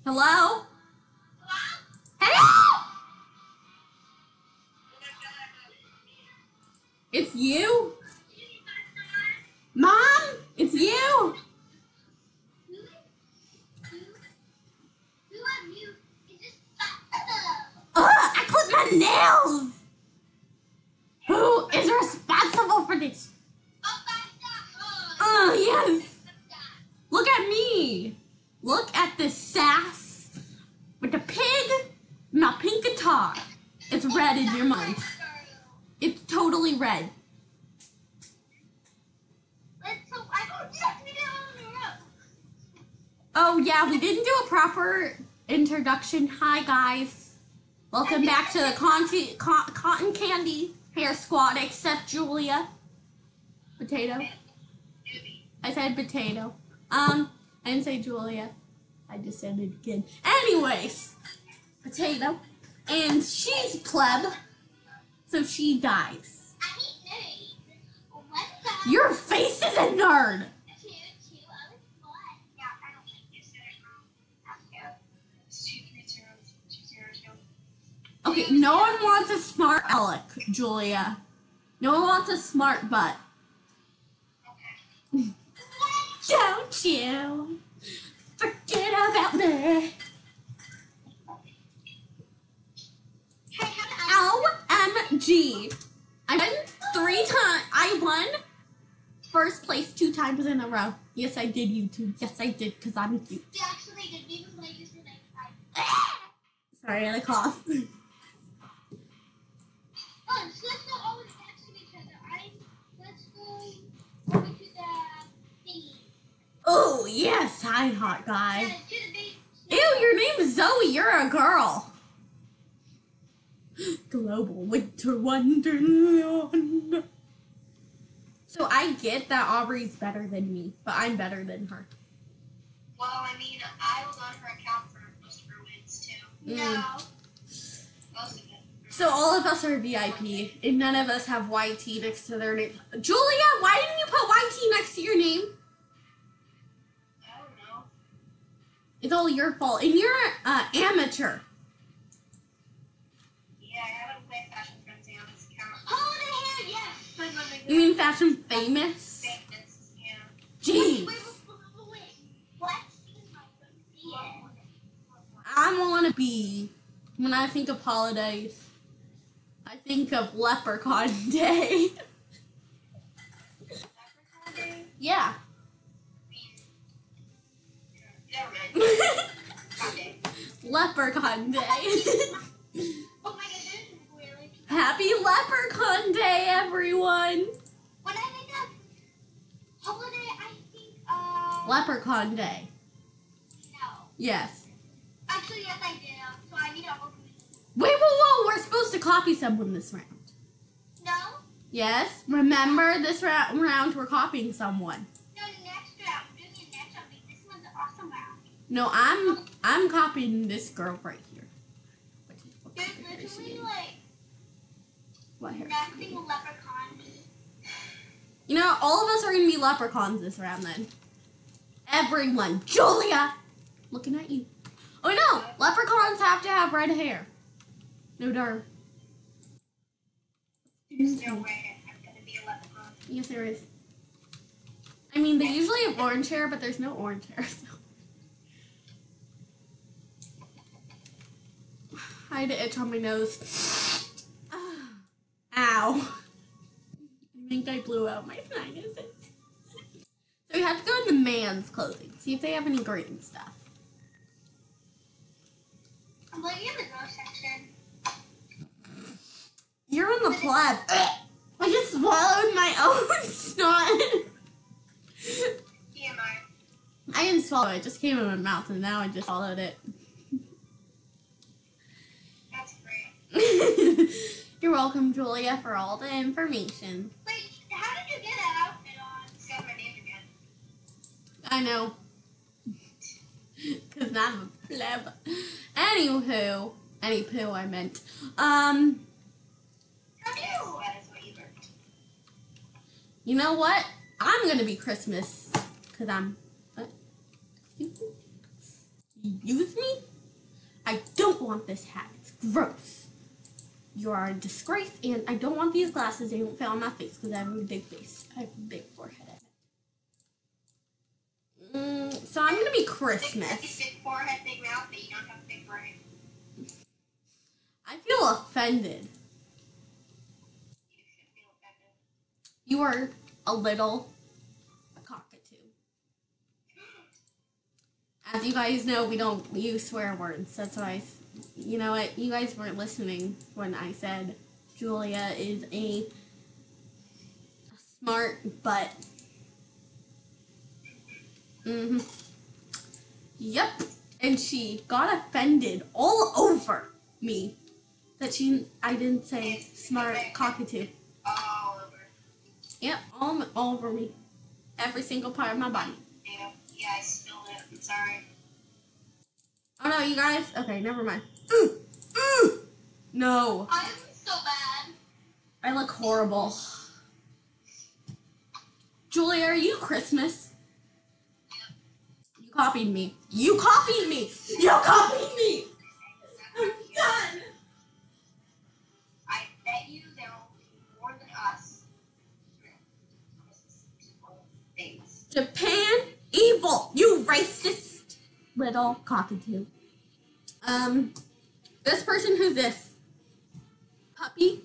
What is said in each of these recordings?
Hello? Hello? It's you? Mom? It's you? I clipped my nails! Who is responsible for this? Yes! Look at me! Look at this sass with the pig, my pink guitar. It's red in your mind. It's totally red. Oh yeah, we didn't do a proper introduction. Hi guys. Welcome back to the Cotton Candy Hair Squad, except Julia. Potato. I said potato. I didn't say Julia. I just said it again. Anyways, potato. And she's pleb, so she dies. Your face is a nerd. Okay, no one wants a smart aleck, Julia. No one wants a smart butt. Don't you forget about me. OMG. I won 3 times. I won first place 2 times in a row. Yes, I did, YouTube. Yes, I did, because I'm cute. Sorry, I coughed. Oh, yes, hi, hot guy. Ew, your name's Zoe. You're a girl. Global Winter Wonderland. So I get that Aubrey's better than me, but I'm better than her. Well, I mean, I was on her account for most of her wins, too. No. Most of it. So all of us are VIP, and none of us have YT next to their name. Julia, why didn't you put YT next to your name? I don't know. It's all your fault, and you're an amateur. Yeah, I haven't played Fashion Frenzy on this account. Holiday hair, yes! You mean Fashion Famous? Famous, yeah. Jeez. Wait, what? I want to be, when I think of holidays, I think of Leprechaun Day. Leprechaun Day? Yeah. Never mind. Okay. Leprechaun Day. Oh my god, this is really cute. Happy Leprechaun Day, everyone. When I think of holiday, I think Leprechaun Day. No. Yes. Actually, yes, I do. So I need to open it. Wait, whoa, we're supposed to copy someone this round. No? Yes, remember this round we're copying someone. No, next round. We're doing it next round. This one's an awesome round. No, I'm copying this girl right here. There's literally like What hair? nothing leprechaun. You know, all of us are gonna be leprechauns this round then. Everyone. Julia! Looking at you. Oh no! Leprechauns have to have red hair. No dar. There's no way I'm gonna be a leprechaun. Yes, there is. I mean, they usually have orange hair, but there's no orange hair, so. I had an itch on my nose. Ow. I think I blew out my sinuses. So we have to go into man's clothing. See if they have any green stuff. I'm looking in the girl section. You're in the pleb. I just swallowed my own snot. TMI. I didn't swallow it. It just came in my mouth, and now I just swallowed it. That's great. You're welcome, Julia, for all the information. Wait, how did you get that outfit on? Say my name again. I know. Because I'm a pleb. Anywho. Any poo, I meant. How do you? That is what you learned. You know what? I'm going to be Christmas. Because I'm... What? use me? I don't want this hat. It's gross. You are a disgrace, and I don't want these glasses. They don't fit on my face because I have a big face. I have a big forehead. So I'm gonna be Christmas. Big forehead, big mouth, but you don't have a big forehead. I feel offended. You should feel offended. You are a little cockatoo. As you guys know, we don't use swear words. That's why you know what? You guys weren't listening when I said Julia is a smart butt. Yep. And she got offended all over me that I didn't say smart cockatoo. All over. Yep, all over me. Every single part of my body. Yeah, I spilled it. I'm sorry. Oh no, you guys. Okay, never mind. No. I'm so bad. I look horrible. Julia, are you Christmas? You copied me. You copied me. You copied me. I'm done. I bet you there will be more than us. Things. Japan evil. You racist little cockatoo. This person, who's this? Puppy?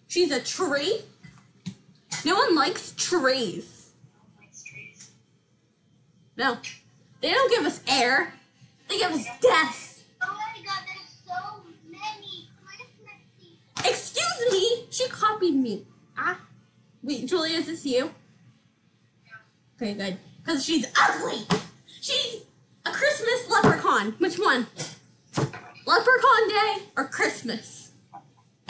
She's a tree? No one likes trees. No one likes trees. No. They don't give us air. They give us death. Oh my god, there's so many Christmas people. Excuse me. She copied me. Wait, Julia, is this you? Okay, good. Because she's ugly. She's a Christmas leprechaun. Which one? Leprechaun Day or Christmas?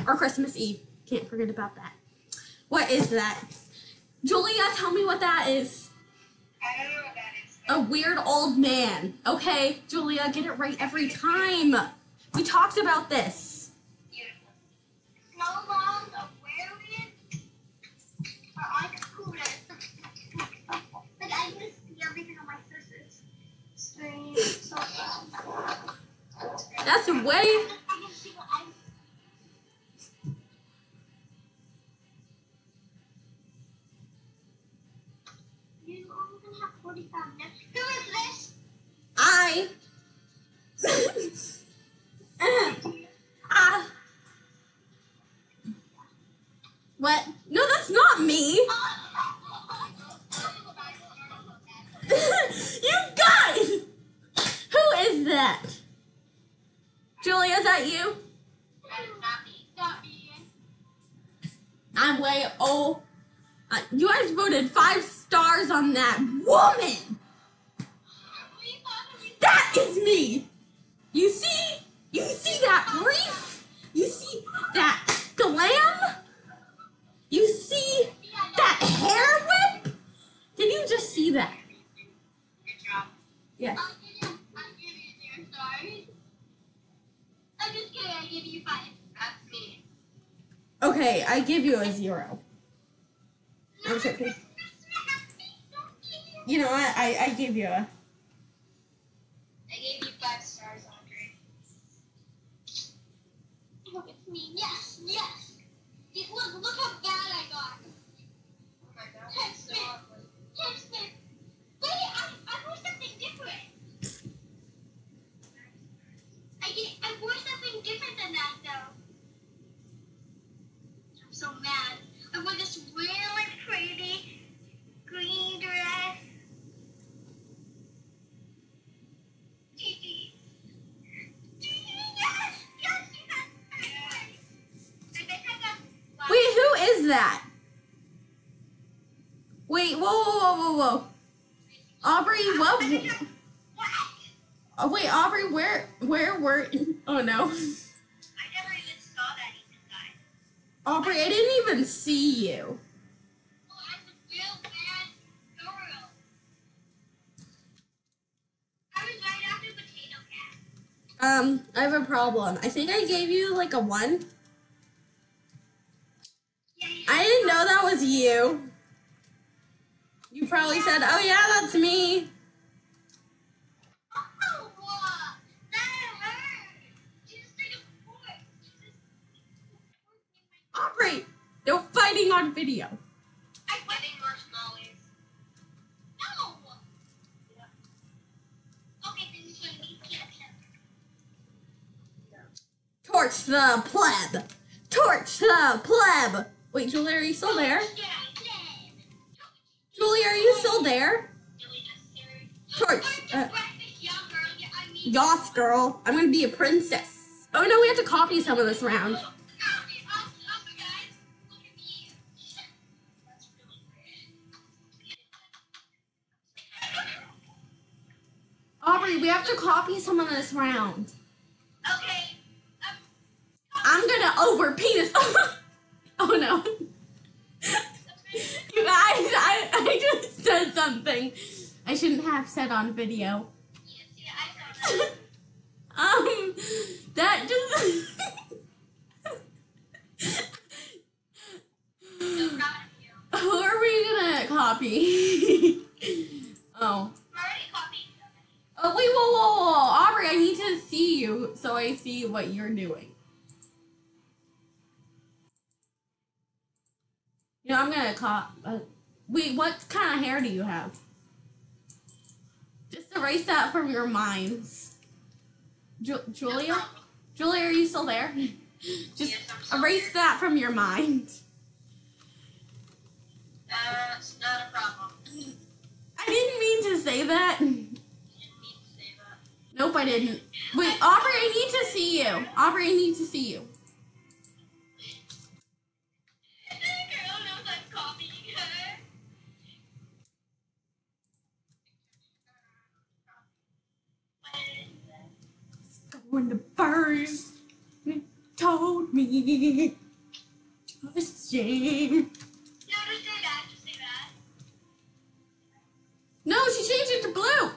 Or Christmas Eve. Can't forget about that. What is that? Julia, tell me what that is. I don't know what that is. A weird old man. Okay, Julia, get it right every time. We talked about this. Beautiful. No longer wearing on scooter. Like I used to see everything on my sister's screen. So bad. That's way... I can see what I You only have 45 minutes. Who is this? I... What? No, that's not me. You guys! Who is that? Julia, is that you? That is not me. Not me. I'm way old. You guys voted 5 stars on that woman. That is me. You see? You see that brief? You see that glam? You see that hair whip? Did you just see that? Good job. Yes. I'll give you 0 stars. I'm just kidding. I give you 5. That's me. Okay, I give you a 0. I'm joking. You know what? I give you a... I gave you 5 stars, Andre. Look, it's me. Yes, yes. Look how bad I got. Oh my god. 10 spin. 10 spin. Wait, I wore something different. I wore something different than that, though. I'm so mad. I wore this really pretty green dress. Gigi. Yes! Yes, you got it. I bet I got... Wait, who is that? Wait, whoa. Aubrey, what? What? Oh, wait, Aubrey, where were... Oh, no. I never even saw that even guy. Aubrey, I didn't even see you. Oh, I'm a real bad girl. I was right after Potato Cat. I have a problem. I think I gave you, like, a 1. Yeah. I didn't know that was you. You probably said, oh, yeah, that's me. Oh, on video. I'm getting marshmallows. No. Okay, then you can meet Peter. Torch the pleb. Torch the pleb. Wait, Julia, are you still there? Julia, are you still there? Torch. Yas, girl. I'm gonna be a princess. Oh no, we have to copy some of this round. Aubrey, we have to copy some of this round. Okay. I'm gonna over penis. Oh no. You guys, I just said something I shouldn't have said on video. Yeah, I saw that. That just. So proud of you. Who are we gonna copy? Oh. I'm already copied. Oh, wait, whoa. Aubrey, I need to see you so I see what you're doing. You know, I'm gonna wait, what kind of hair do you have? Just erase that from your minds. Julia? Julia, are you still there? Just Yes, I'm still erase that from your mind. That's not a problem. I didn't mean to say that. You didn't mean to say that. Nope, I didn't. Wait, Aubrey, I need to see you. Aubrey, I need to see you. The girl knows I'm copying her. When the birds told me just shame. No, just say that. Just say that. No, she changed it to blue. Yeah,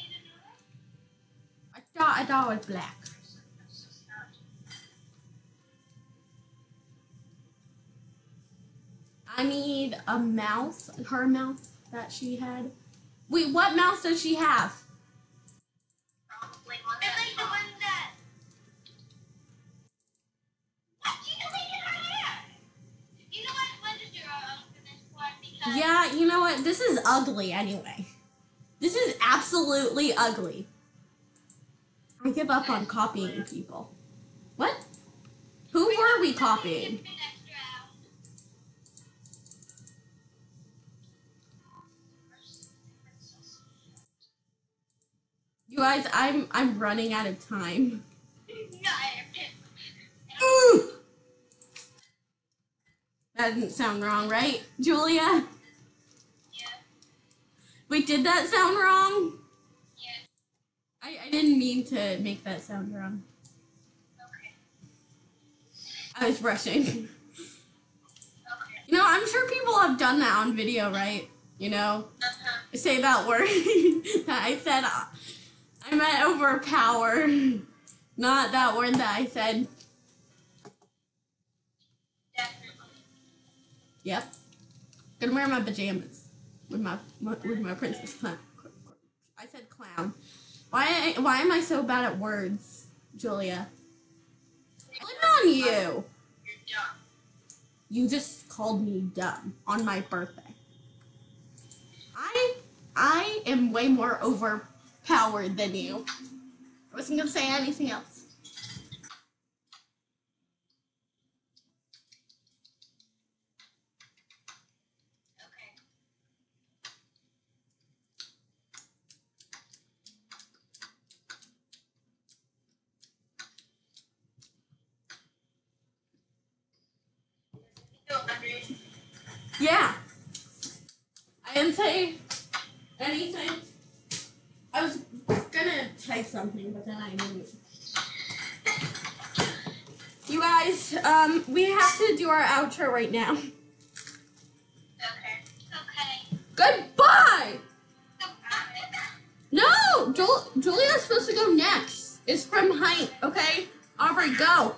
you didn't know that? I thought it was black. I need a mouse, her mouse that she had. Wait, what mouse does she have? Probably one that. It's like the one that. What? You deleted her hair. You know what? When did you for this one? Because. Yeah, you know what? This is ugly anyway. This is absolutely ugly. I give up on copying people. What? Who were we copying? You guys, I'm running out of time. Ooh! That didn't sound wrong, right, Julia? Yeah. Wait, did that sound wrong? Yeah. I didn't mean to make that sound wrong. Okay. I was rushing. Okay. You know, I'm sure people have done that on video, right? You know, say that word that I said. I meant overpower, not that word that I said. Definitely. Yep. Gonna wear my pajamas with my princess clown. I said clown. Why am I so bad at words, Julia? Blame on you. You're dumb. You just called me dumb on my birthday. I am way more overpowered than you. I wasn't gonna say anything else. Okay. Yeah. I didn't say anything. I was gonna type something, but then I didn't. You guys, we have to do our outro right now. Okay. Okay. Goodbye! No! Julia's supposed to go next. It's from height, okay? Aubrey, go.